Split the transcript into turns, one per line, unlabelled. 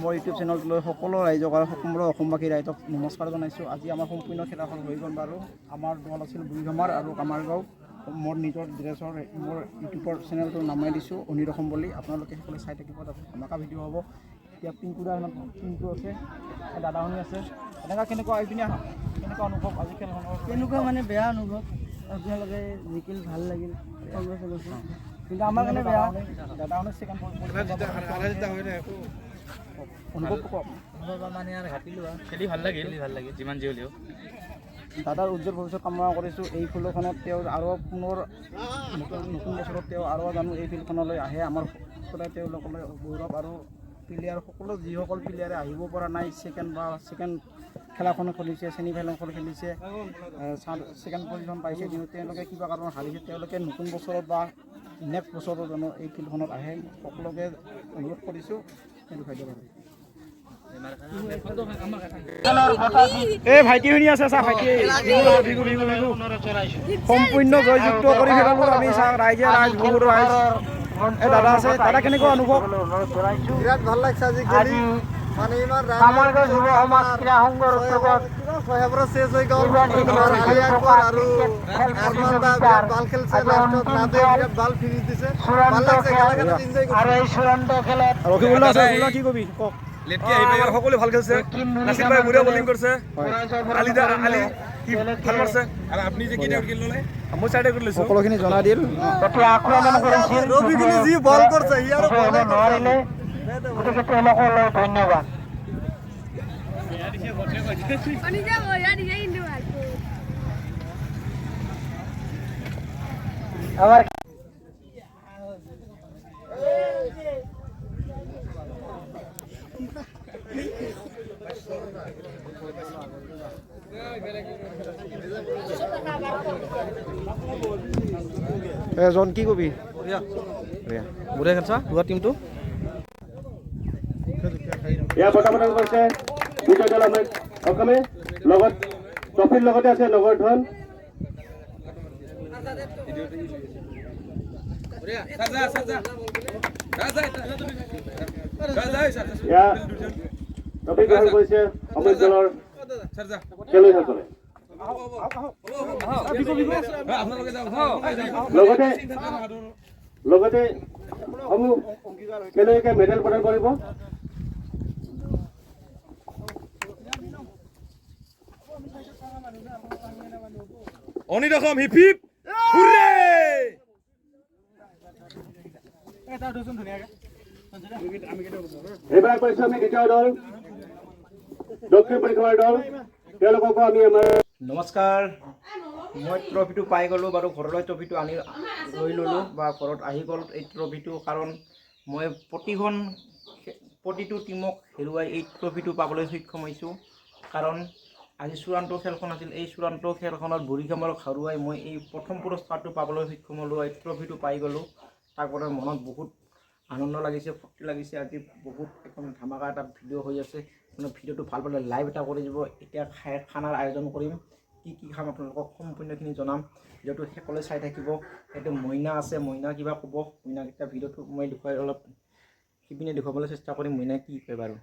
মোৰ ইউটিউব চেনেলটোলৈ সকলো ৰাইজক আৰু সকলো অসমবাসী ৰাইজক নমস্কাৰ জনাইছোঁ। আজি আমাৰ সম্পূৰ্ণ খেলাখন হৈ গ'ল বাৰু। আমাৰ দল আছিল বুঢ়ীগামাৰ আৰু কামাৰগাঁও। মোৰ নিজৰ ড্ৰেছৰ মোৰ ইউটিউবৰ চেনেলটোৰ নামাই দিছোঁ অনিৰ অসম বুলি। আপোনালোকে সকলোৱে চাই থাকিব, তাত ধমাকা ভিডিঅ' হ'ব। এতিয়া পিংকু আছে, দাদাহনী আছে। এনেকুৱা কেনেকুৱা এইপিনে কেনেকুৱা অনুভৱ আজি খেলখনৰ?
কেনেকুৱা মানে বেয়া অনুভৱ। আপোনালোকে জিকিল ভাল লাগিল, কিন্তু আমাৰ কাৰণে বেয়া।
দাদাহনী ছেকেণ্ড অনুভৱ কওক।
মানে আৰু ঘাটিলোঁ
খেলি ভাল লাগিল যিমান যি হ'লেও।
দাদাৰ উজ্জ্বল ভৱিষ্যত কামনা কৰিছোঁ। এই ফিল্ডখনত তেওঁ আৰু পুনৰ নতুন বছৰত তেওঁ আৰু জানো এই ফিল্ডখনলৈ আহে। আমাৰ সদায় তেওঁলোকলৈ গৌৰৱ। আৰু প্লেয়াৰ সকলো যিসকল প্লেয়াৰে আহিব পৰা নাই, ছেকেণ্ড খেলাখন খেলিছে, ছেমি ফাইনেলখন খেলিছে, ছেকেণ্ড পজিশ্যন পাইছে, কিন্তু তেওঁলোকে কিবা কাৰণত হাৰিছে। তেওঁলোকে নতুন বছৰত বা নেক্সট বছৰত জানো এই ফিল্ডখনত আহে, সকলোকে অনুৰোধ কৰিছোঁ। এই ভাইটি শুনি আছে চা, ভাইটি সম্পূৰ্ণ জয়যুক্ত কৰি পেলালোঁ আমি। চা ৰাইজে বহুত ৰাইজ। এই দাদা আছে, দাদা কেনেকুৱা অনুভৱ?
বিৰাট ভাল লাগিছে আজি খেলি। মানে ইমান চেঞ্জ হৈ গ'ল আৰু ভাল খেলছে। বিৰাট ভাল ফিনিছ দিছে, ভাল লাগিছে
ৰকিবুল্লাহ আছে, কি কবি কওক?
সকলোৱে ভাল খেলছে। নাছিৰ ভাই বঢ়িয়া বলিং কৰিছে। আলি ভাল মাৰছে। আৰু আপুনি যে কেতিয়া উইকেট ল'লে? মই চাইডে কৰি লৈছোঁ।
সকলোখিনি জনাই দিল।
ৰবিখিনি যি বল কৰিছে সি আৰু
নোৱাৰিলে, গতিকে তেওঁলোকলৈ ধন্যবাদ। আমাৰ
জন কি কবি?
বঢ়িয়া খেলছা দুটা টিমটো।
এয়া বৰ্তমান কৰিছে বিজয় দল অসমে লগত ট্ৰফিৰ লগতে আছে নগৰ ধন। এয়া ট্ৰফি গ্ৰহণ কৰিছে অমৃত দলৰ খেলুৱৈসকলে। লগতে সমূহ খেলুৱৈকে মেডেল প্ৰদান কৰিব।
অনিৰ অসম হিপ হিপ হুৰৰে।
এইবাৰ কৰিছো আমি দ্বিতীয় দল দক্ষিণ পৰিক্ৰমাৰ দল, তেওঁলোককো আমি আমাৰ
নমস্কাৰ। মই ট্ৰফিটো পাই গ'লোঁ বাৰু। ঘৰলৈ ট্ৰফিটো আনি লৈ ল'লোঁ বা ঘৰত আহি গ'ল এই ট্ৰফিটো। কাৰণ মই প্ৰতিটো টিমক হেৰুৱাই এই ট্ৰফিটো পাবলৈ সক্ষম হৈছোঁ। কাৰণ আজি চূড়ান্ত খেলখন আছিল। এই চূড়ান্ত খেলখনত বুঢ়ীগামাৰক হৰুৱাই মই এই প্ৰথম পুৰস্কাৰটো পাবলৈ সক্ষম হ'লোঁ। এই ট্ৰফিটো পাই গ'লোঁ। তাৰ পৰা মনত বহুত আনন্দ লাগিছে, ফূৰ্তি লাগিছে। আজি বহুত এখন ধামাকা এটা ভিডিঅ' হৈ আছে। মানে ভিডিঅ'টো ভাল পালে লাইভ এটা কৰি দিব। এতিয়া খানাৰ আয়োজন কৰিম। কি খাম আপোনালোকক সম্পূৰ্ণখিনি জনাম। ভিডিঅ'টো সকলোৱে চাই থাকিব। এইটো মইনা আছে, মইনা কিবা ক'ব। মইনাকেইটা ভিডিঅ'টো মই দেখুৱাই অলপ সিপিনে দেখুৱাবলৈ চেষ্টা কৰিম। মইনা কি কয় বাৰু।